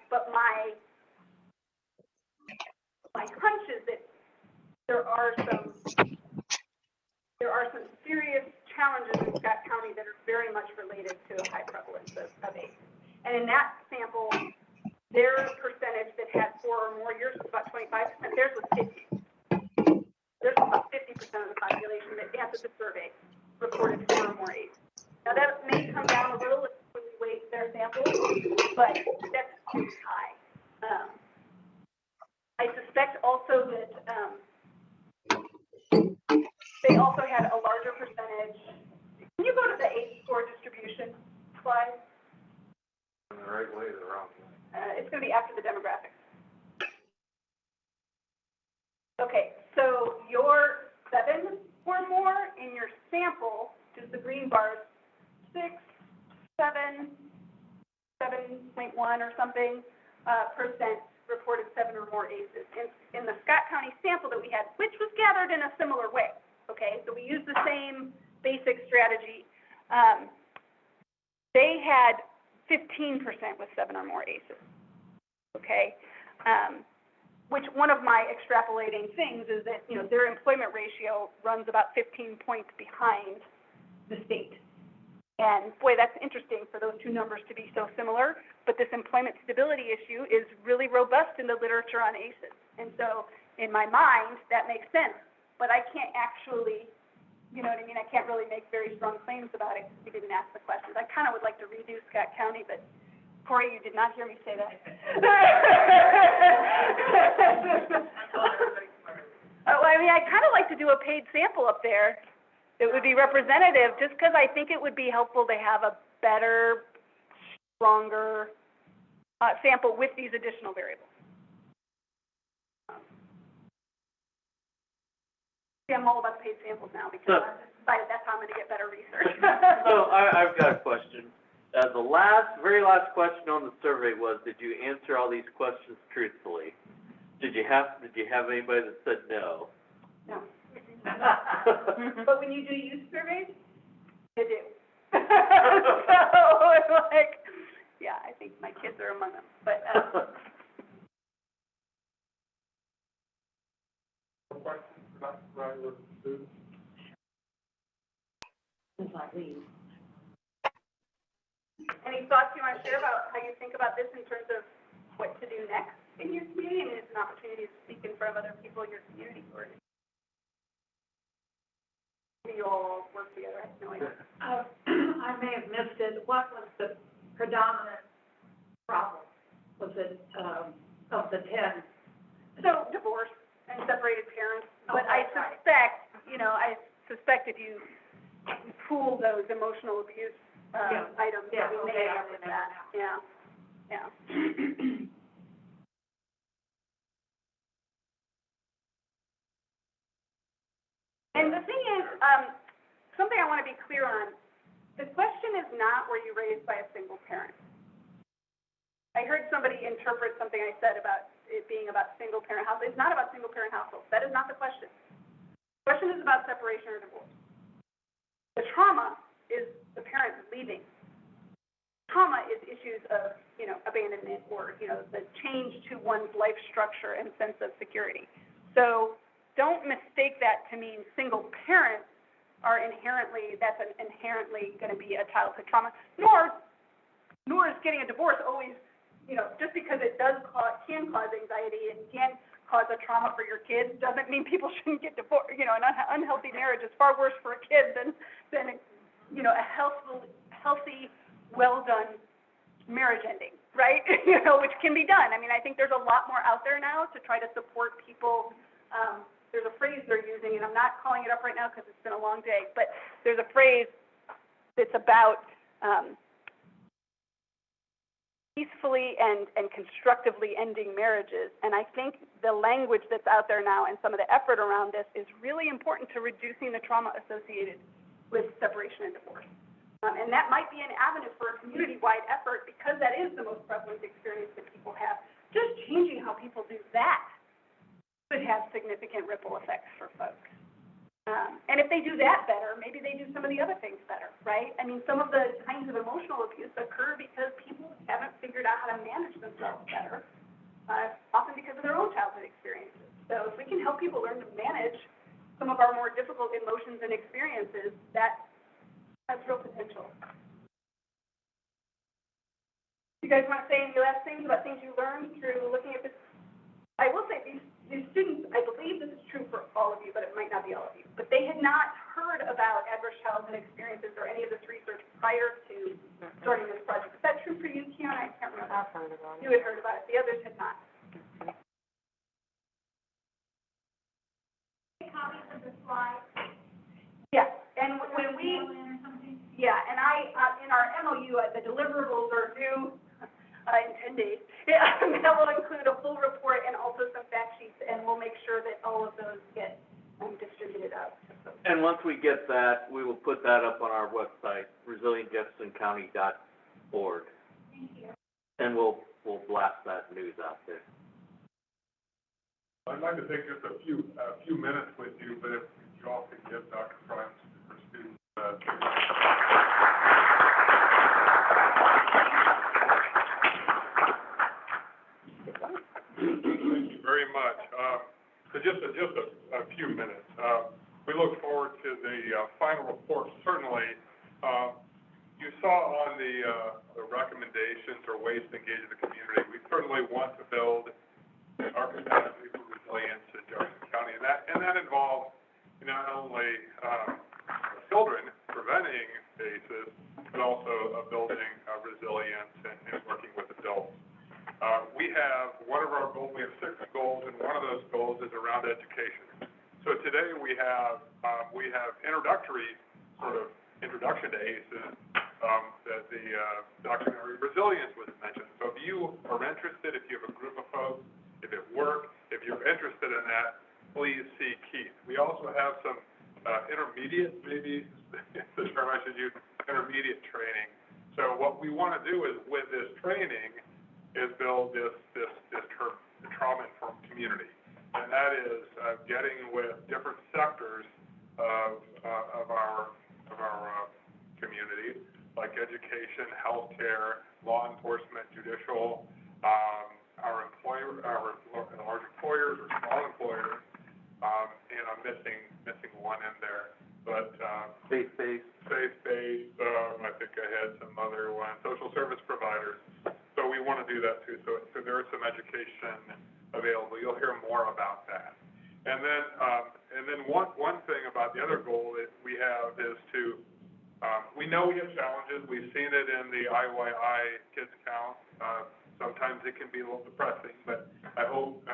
But my hunch is that there are some serious challenges in Scott County that are very much related to a high prevalence of ACE. And in that sample, their percentage that had 4 or more years was about 25%. Theirs was 50. There's about 50% of the population that answered the survey reported 4 or more ACE. Now that may come down a little when we weight their sample, but that's too high. I suspect also that they also had a larger percentage. Can you go to the ACE score distribution slide? In the right way, the wrong way. It's gonna be after the demographics. Okay, so your 7 or more in your sample, which is the green bars, 6, 7, 7.1 or something, percent reported 7 or more ACEs. In the Scott County sample that we had, which was gathered in a similar way, okay? So we used the same basic strategy. They had 15% with 7 or more ACEs, okay? Which one of my extrapolating things is that, their employment ratio runs about 15 points behind the state. And boy, that's interesting for those two numbers to be so similar, but this employment stability issue is really robust in the literature on ACEs. And so in my mind, that makes sense, but I can't actually, you know what I mean? I can't really make very strong claims about it because you didn't ask the questions. I kind of would like to redo Scott County, but Corey, you did not hear me say that. I'd kind of like to do a paid sample up there. It would be representative, just because I think it would be helpful to have a better, stronger sample with these additional variables. I'm all about paid samples now because I've decided that's how I'm going to get better research. So I've got a question. The very last question on the survey was, did you answer all these questions truthfully? Did you have anybody that said no? No. But when you do youth surveys, you do. So it's like, yeah, I think my kids are among them, but, Questions for Dr. Riley or students? Since I leave. any thoughts you want to share about how you think about this in terms of what to do next in your community, and it's an opportunity to speak in front of other people in your community, or maybe you all work together, I have no idea. I may have missed it. What was the predominant problem? Was it, of the 10? So divorce and separated parents, but Oh, I right. suspect if you pool those emotional abuse Yeah. items, Yeah, we okay, may I end up with remember that. Yeah, yeah. And the thing is, something I want to be clear on, the question is not were you raised by a single parent. I heard somebody interpret something I said about it being about single parent households. It's not about single parent households. That is not the question. The question is about separation or divorce. The trauma is the parent leaving. Trauma is issues of, abandonment or, the change to one's life structure and sense of security. So don't mistake that to mean single parents are inherently going to be a childhood trauma, nor is getting a divorce always, just because it can cause anxiety and can cause a trauma for your kids doesn't mean people shouldn't get divorced. An unhealthy marriage is far worse for a kid than a healthy, well-done marriage ending, right? Which can be done. I mean, I think there's a lot more out there now to try to support people. There's a phrase they're using, and I'm not calling it up right now because it's been a long day, but there's a phrase that's about peacefully and constructively ending marriages. And I think the language that's out there now and some of the effort around this is really important to reducing the trauma associated with separation and divorce. And that might be an avenue for a community-wide effort because that is the most prevalent experience that people have. Just changing how people do that could have significant ripple effects for folks. And if they do that better, maybe they do some of the other things better, right? I mean, some of the kinds of emotional abuse occur because people haven't figured out how to manage themselves better, often because of their own childhood experiences. So if we can help people learn to manage some of our more difficult emotions and experiences, that has real potential. You guys want to say any last things about things you learned through looking at this? I will say these students, I believe this is true for all of you, but it might not be all of you, but they had not heard about adverse childhood experiences or any of this research prior to starting this project. Is that true for you, Kiana? I can't remember. I've heard about it. You had heard about it. The others had not. Copies of the slides. Yes, and when we, yeah, and I, in our MOU, the deliverables are due in 10 days. Yeah, that will include a full report and also some fact sheets, and we'll make sure that all of those get distributed out to folks. And once we get that, we will put that up on our website, resilientjeffersoncounty.org. Thank you. And we'll blast that news out there. I'd like to take just a few minutes with you, but if you all could give Dr. Fry for students, Thank you very much. So just a few minutes. We look forward to the final report. Certainly, you saw on the recommendations or ways to engage the community. We certainly want to build our capacity for resilience in Jefferson County, and that involves not only children preventing ACEs, but also building resilience and working with adults. We have one of our goals. We have 6 goals, and one of those goals is around education. So today we have introduction to ACEs. That the documentary Resilience was mentioned. So if you are interested, if you have a group of folks, if it works, if you're interested in that, please see Keith. We also have some intermediate, maybe the term I should use, intermediate training. So what we want to do is with this training is build this trauma-informed community, and that is getting with different sectors of our community, like education, healthcare, law enforcement, judicial, our large employers or small employers, and I'm missing one in there, but Faith-based. Faith-based, I think I had some other one, social service providers. So we want to do that too. So there is some education available. You'll hear more about that. And then one thing about the other goal that we have is to we know we have challenges. We've seen it in the IYI kids count. Sometimes it can be a little depressing, but I hope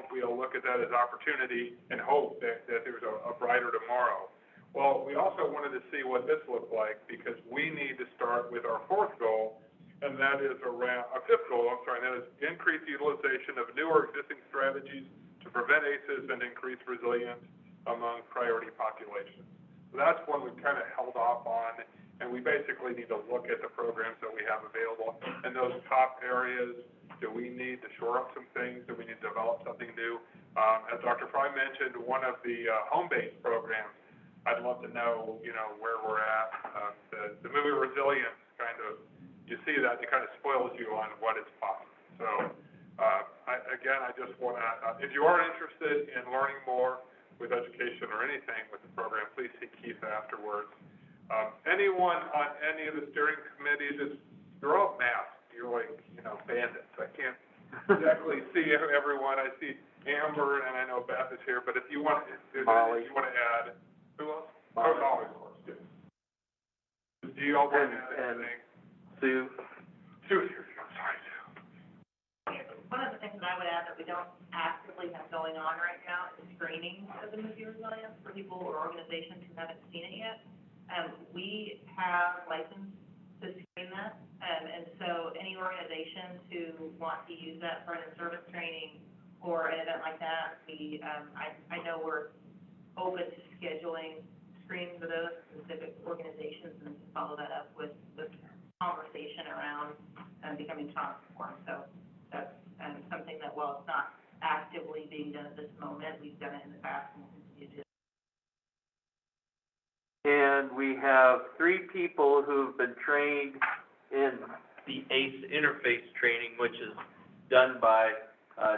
we'll look at that as opportunity and hope that there's a brighter tomorrow. Well, we also wanted to see what this looked like because we need to start with our 4th goal, and that is around our 5th goal. And that is increase utilization of new or existing strategies to prevent ACEs and increase resilience among priority populations. So that's one we kind of held off on, and we basically need to look at the programs that we have available. In those top areas, do we need to shore up some things? Do we need to develop something new? As Dr. Fry mentioned, one of the home-based programs, I'd love to know, where we're at. The movie Resilience kind of, you see that, it kind of spoils you on what is possible. So, I just want to, if you are interested in learning more with education or anything with the program, please see Keith afterwards. Anyone on any of the steering committees, you're all masked. You're like, bandits. I can't exactly see everyone. I see Amber, and I know Beth is here, but if you want, Molly. If you want to add, who else? Molly, of course, yes. Do you all want to add anything? Sue? Sue's here, I'm sorry, Sue. One of the things that I would add that we don't actively have going on right now is screening of the movie Resilience for people or organizations who haven't seen it yet. We have license to screen that, and so any organizations who want to use that for an in-service training or an event like that, I know we're open to scheduling screenings of those specific organizations and to follow that up with conversation around becoming trauma-informed. So that's something that, while it's not actively being done at this moment, we've done it in the past and we'll continue to do it. And we have 3 people who've been trained in the ACE interface training, which is done by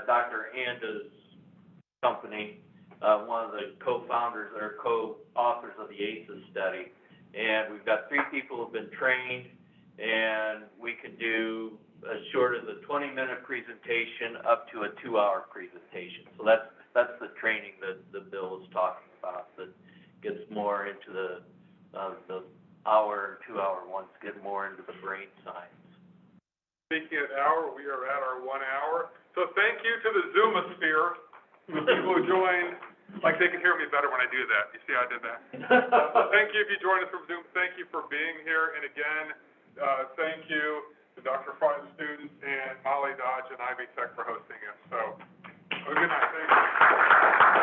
Dr. Anda's company, one of the co-founders or co-authors of the ACEs study. And we've got 3 people who've been trained, and we can do as short as a 20-minute presentation up to a 2-hour presentation. So that's the training that the bill is talking about, that gets more into the hour and 2-hour ones, get more into the brain science. Speaking of hour, we are at our 1 hour. So thank you to the Zoomosphere, the people who joined. Like, they can hear me better when I do that. You see how I did that? So thank you if you joined us from Zoom. Thank you for being here. And again, thank you to Dr. Fry, the students, and Molly Dodge and Ivy Tech for hosting us. So, have a good night. Thank you.